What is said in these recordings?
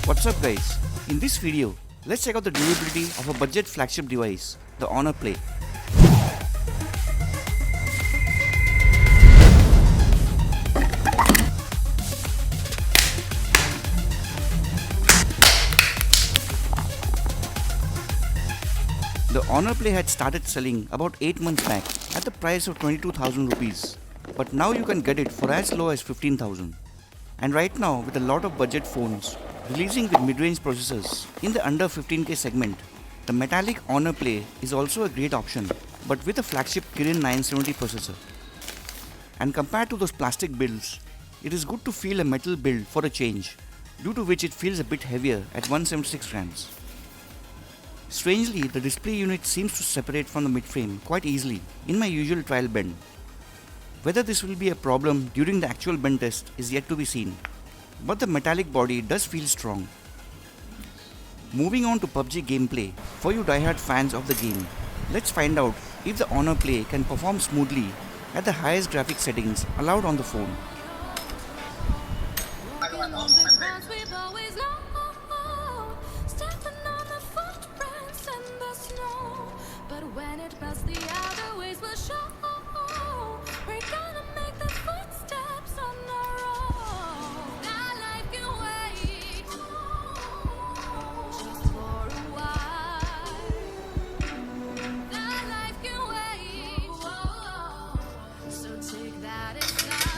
What's up guys? In this video, let's check out the durability of a budget flagship device, the Honor Play. The Honor Play had started selling about 8 months back at the price of 22,000 rupees, but now you can get it for as low as 15,000. And right now, with a lot of budget phones releasing with mid-range processors in the under 15k segment, the metallic Honor Play is also a great option, but with a flagship Kirin 970 processor. And compared to those plastic builds, it is good to feel a metal build for a change, due to which it feels a bit heavier at 176 grams. Strangely, the display unit seems to separate from the midframe quite easily in my usual trial bend. Whether this will be a problem during the actual bend test is yet to be seen, but the metallic body does feel strong. Moving on to PUBG gameplay, for you diehard fans of the game, let's find out if the Honor Play can perform smoothly at the highest graphics settings allowed on the phone.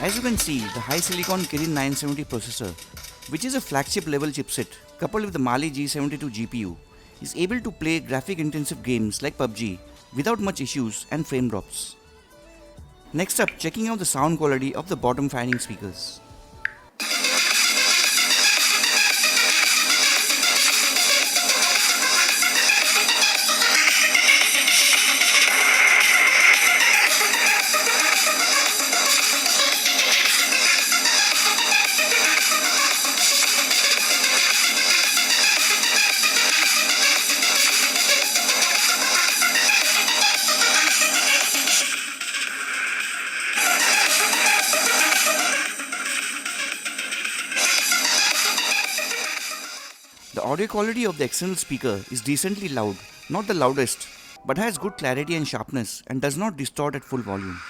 As you can see, the high silicon Kirin 970 processor, which is a flagship level chipset coupled with the Mali G72 GPU, is able to play graphic intensive games like PUBG without much issues and frame drops. Next up, checking out the sound quality of the bottom firing speakers. The audio quality of the external speaker is decently loud, not the loudest, but has good clarity and sharpness and does not distort at full volume.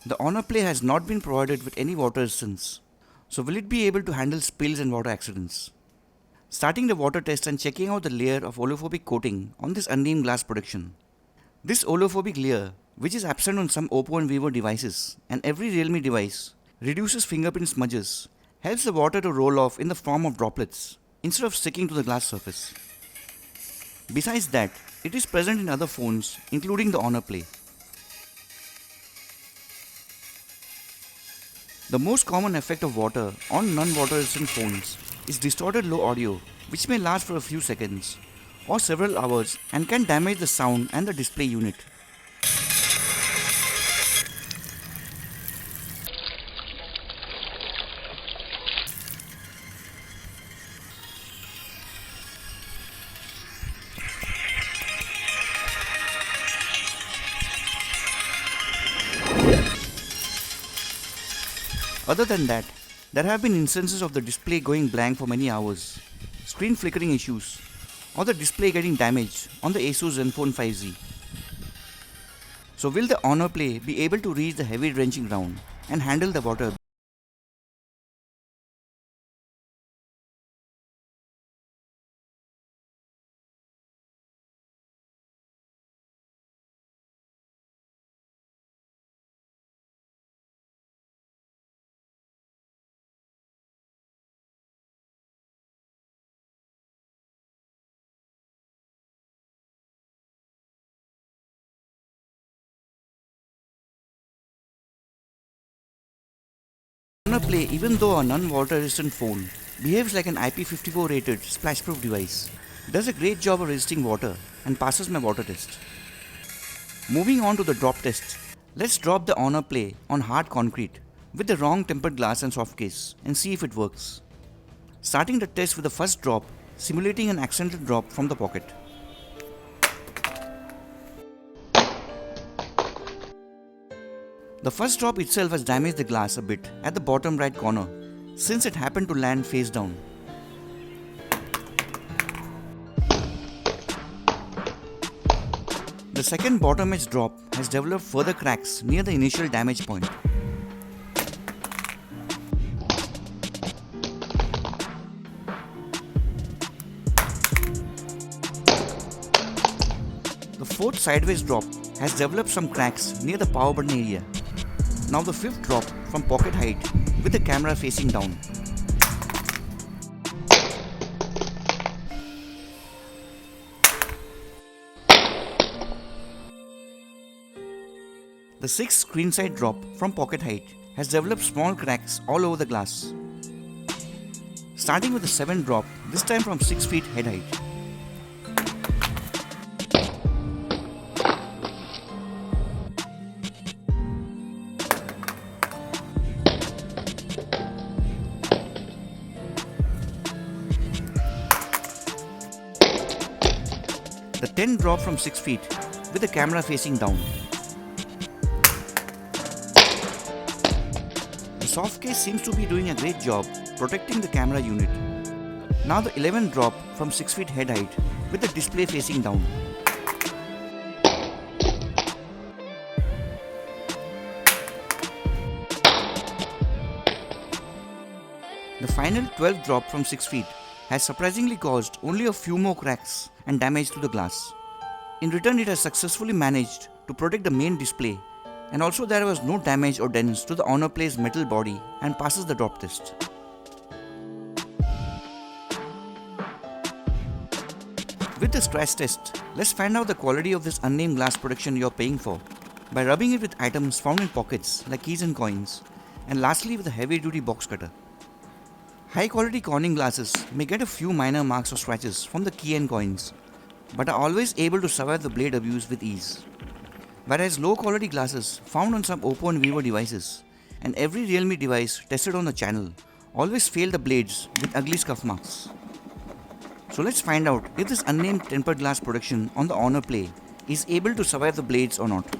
The Honor Play has not been provided with any water resistance, so will it be able to handle spills and water accidents? Starting the water test and checking out the layer of oleophobic coating on this unnamed glass protection. This oleophobic layer, which is absent on some Oppo and Vivo devices and every Realme device, reduces fingerprint smudges, helps the water to roll off in the form of droplets instead of sticking to the glass surface. Besides that, it is present in other phones including the Honor Play. The most common effect of water on non-water resistant phones is distorted low audio, which may last for a few seconds or several hours and can damage the sound and the display unit. Other than that, there have been instances of the display going blank for many hours, screen flickering issues, or the display getting damaged on the Asus Zenfone 5Z. So will the Honor Play be able to reach the heavy drenching ground and handle the water? Honor Play, even though a non-water resistant phone, behaves like an IP54 rated splashproof device, does a great job of resisting water and passes my water test. Moving on to the drop test, let's drop the Honor Play on hard concrete with the wrong tempered glass and soft case and see if it works. Starting the test with the first drop, simulating an accidental drop from the pocket. The first drop itself has damaged the glass a bit at the bottom right corner since it happened to land face down. The second bottom edge drop has developed further cracks near the initial damage point. The fourth sideways drop has developed some cracks near the power button area. Now the fifth drop from pocket height with the camera facing down. The sixth screen side drop from pocket height has developed small cracks all over the glass. Starting with the seventh drop, this time from 6 feet head height. The 10th drop from 6 feet with the camera facing down. The soft case seems to be doing a great job protecting the camera unit. Now the 11th drop from 6 feet head height with the display facing down. The final 12th drop from 6 feet has surprisingly caused only a few more cracks and damage to the glass. In return, it has successfully managed to protect the main display, and also there was no damage or dents to the Honor Play's metal body and passes the drop test. With the scratch test, let's find out the quality of this unnamed glass protection you are paying for by rubbing it with items found in pockets like keys and coins, and lastly with a heavy duty box cutter. High quality Corning glasses may get a few minor marks or scratches from the key and coins, but are always able to survive the blade abuse with ease. Whereas low quality glasses found on some Oppo and Vivo devices and every Realme device tested on the channel always fail the blades with ugly scuff marks. So let's find out if this unnamed tempered glass protection on the Honor Play is able to survive the blades or not.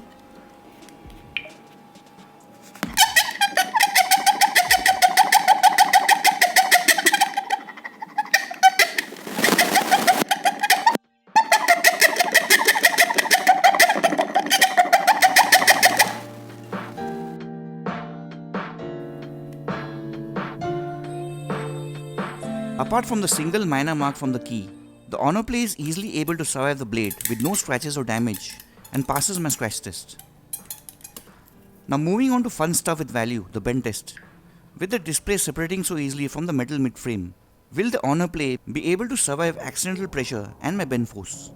Apart from the single minor mark from the key, the Honor Play is easily able to survive the blade with no scratches or damage and passes my scratch test. Now moving on to fun stuff with value, the bend test. With the display separating so easily from the metal mid-frame, will the Honor Play be able to survive accidental pressure and my bend force?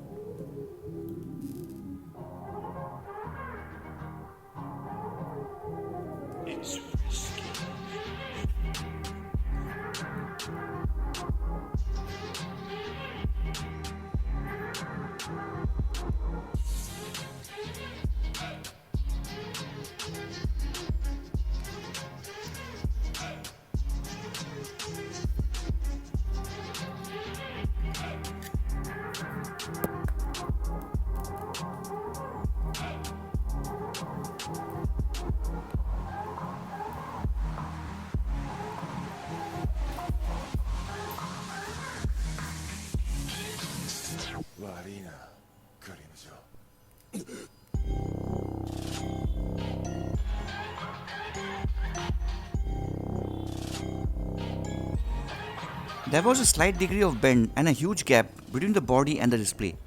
There was a slight degree of bend and a huge gap between the body and the display.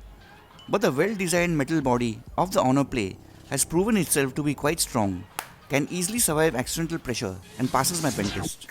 But the well-designed metal body of the Honor Play has proven itself to be quite strong, can easily survive accidental pressure and passes my bend test.